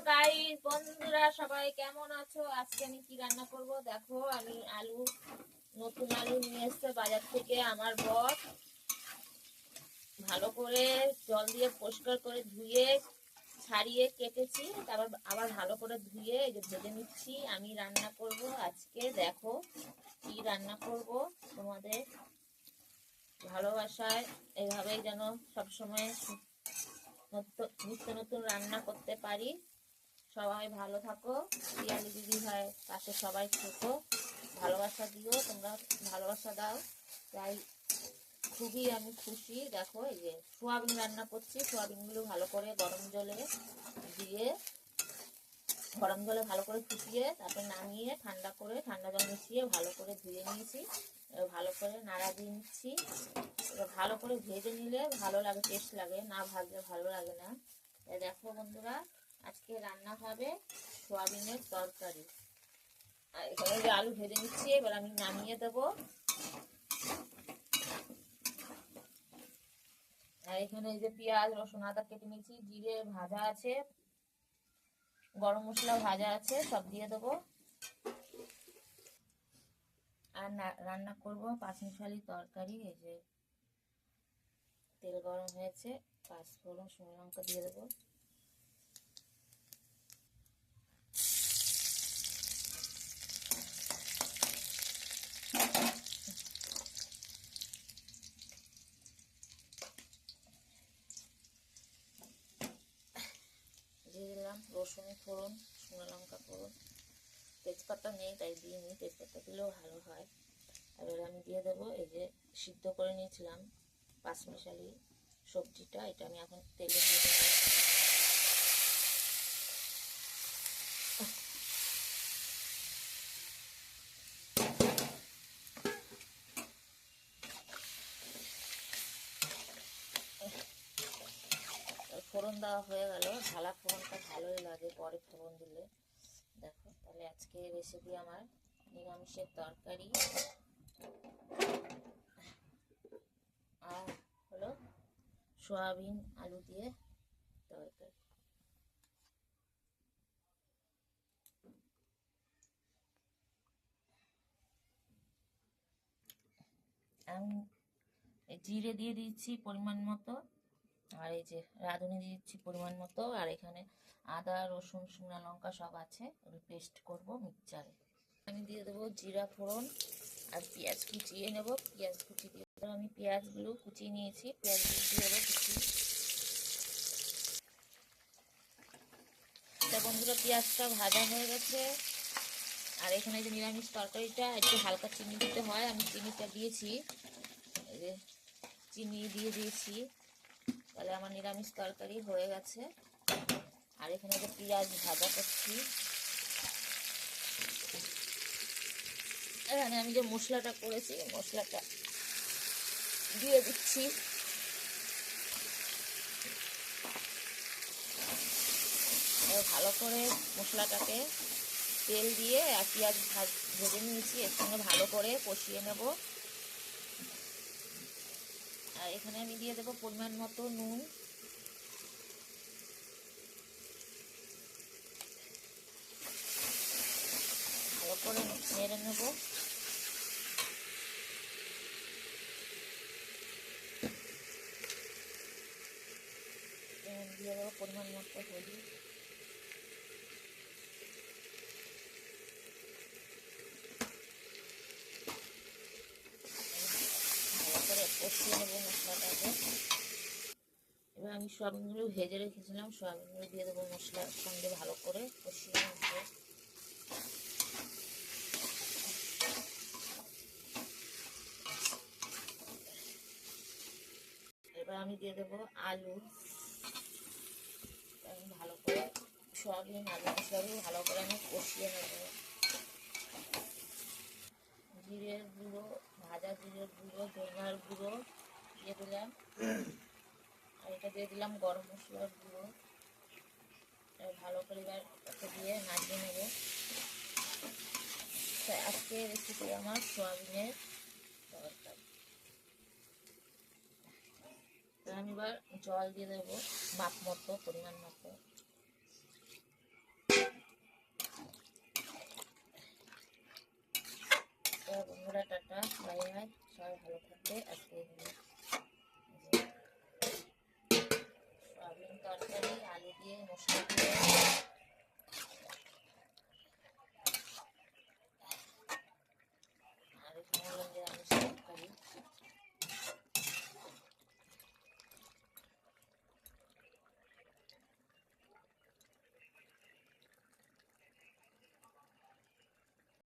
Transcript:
Guys, বন্ধুরা সবাই কেমন আছো? আজকে আমি কি রান্না করব দেখো। আমি নতুন আলু নিয়ে এসেছে বাজার থেকে আমার বর। ভালো করে জল দিয়ে পরিষ্কার করে ধুয়ে ছাড়িয়ে কেটেছি, তারপর আবার ভালো করে ধুয়ে এই যে ভেজে নিচ্ছি। আমি রান্না করব আজকে, দেখো কি রান্না করব। তোমাদের ভালোবাসায় এইভাবেই যেন সবসময় নিত্য নতুন রান্না করতে পারি। সবাই ভালো থাকো, পিয়ালি দিদি ভাই পাশে সবাই থেকো, ভালোবাসা দিও, তোমরা ভালোবাসা দাও, তাই খুবই আমি খুশি। দেখো এই যে সোয়াবিন রান্না করছি, সোয়াবিনগুলো ভালো করে গরম জলে ভালো করে ফুটিয়ে তারপর নামিয়ে ঠান্ডা জল মিশিয়ে ভালো করে ধুয়ে নিয়েছি। ভালো করে নাড়া দিয়ে নিচ্ছি। ভালো করে ভেজে নিলে ভালো লাগে, টেস্ট লাগে, না ভাজলে ভালো লাগে না। দেখো বন্ধুরা, আজকে রান্না হবে সোয়াবিনের তরকারি। আর এখানে যে আলু ভেজে নিচ্ছি, এবার আমি নামিয়ে দেবো। আর এখানে এই যে পেঁয়াজ রসুন আদা কেটে নিয়েছি, জিরে ভাজা আছে, গরম মশলা ভাজা আছে, সব দিয়ে দেবো। আর রান্না করব পাঁচমিশালি তরকারি। এই যে তেল গরম হয়েছে, পাঁচফোড়ন শুকনো লঙ্কা দিয়ে দেবো। দিয়ে দিলাম রসুন ফোড়ন, শুকনো লঙ্কা ফোড়ন, তেজপাতা নেই তাই দিইনি, তেজপাতা দিলেও ভালো হয়। এবার আমি দিয়ে দেবো এই যে সিদ্ধ করে নিয়েছিলাম পাঁচমিশালি সবজিটা, এটা আমি এখন তেলে দিয়ে দেবো। ফোড়ন দেওয়া হয়ে গেল, ঢালা ফোড়নটা ভালোই লাগে পরে ফোড়ন দিলে। দেখো তাহলে আজকে রেসিপি আমার নিরামিষের তরকারি আর হলো সয়াবিন আলু দিয়ে তরকারি। আমি জিরে দিয়ে দিচ্ছি পরিমাণ মতো, আর এই যে রাঁধুনি দিয়ে দিচ্ছি পরিমাণ মতো, আর এখানে আদা রসুন শুকনো লঙ্কা সব আছে, ওগুলো পেস্ট করবো মিক্সচারে। আমি দিয়ে দেবো জিরা ফোড়ন আর পেঁয়াজ কুচিয়ে নেব, পেঁয়াজ কুচি দিয়ে আমি পেঁয়াজগুলো কুচিয়ে নিয়েছি, পেঁয়াজগুলো দিয়ে দেবো কুচি। তা বন্ধুরা, পেঁয়াজটা ভাজা হয়ে গেছে। আর এখানে যে নিরামিষ তরকারিটা একটু হালকা চিনি দিতে হয়, আমি চিনিটা দিয়েছি, এই যে চিনি দিয়ে দিয়েছি, তাহলে আমার নিরামিষ তরকারি হয়ে গেছে। আর এখানে যে পেঁয়াজ ভাজা করছি, এখানে আমি যে মশলাটা করেছি মশলাটা দিয়ে দিচ্ছি। ভালো করে মশলাটাকে তেল দিয়ে আর পেঁয়াজ ভেজে নিয়েছি, এর সঙ্গে ভালো করে কষিয়ে নেব। আর এখানে আমি দিয়ে দেবো পরিমাণ মতো নুন। ভালো করে নেড়ে নেব। দিয়ে দেবো পরিমাণ মতো হলুদ। ভালো করে কষিয়ে নেবো মশলাটাকে। এবার আমি সয়াবিনগুলো ভেজে রেখেছিলাম, সয়াবিনগুলো দিয়ে দেবো মশলার সঙ্গে ভালো করে কষিয়ে নেবো। এবার আমি দিয়ে দেবো আলু। ভালো করে সয়াবিন আলু মশলাগুলো ভালো করে আমি কষিয়ে নেব। জিরের গুঁড়ো, ভাজা জিরের গুঁড়ো, ধনিয়ার গুঁড়ো দিয়ে দিলাম, আর এটা দিয়ে দিলাম গরম মশলার গুঁড়ো। ভালো করে এবার ওকে দিয়ে নাড়িয়ে নেব। আজকে রেসিপি আমার সোয়াবিনের তরকারি। আমি এবার জল দিয়ে দেবো মাপ মতো, পরিমাণ মতো। টাটা।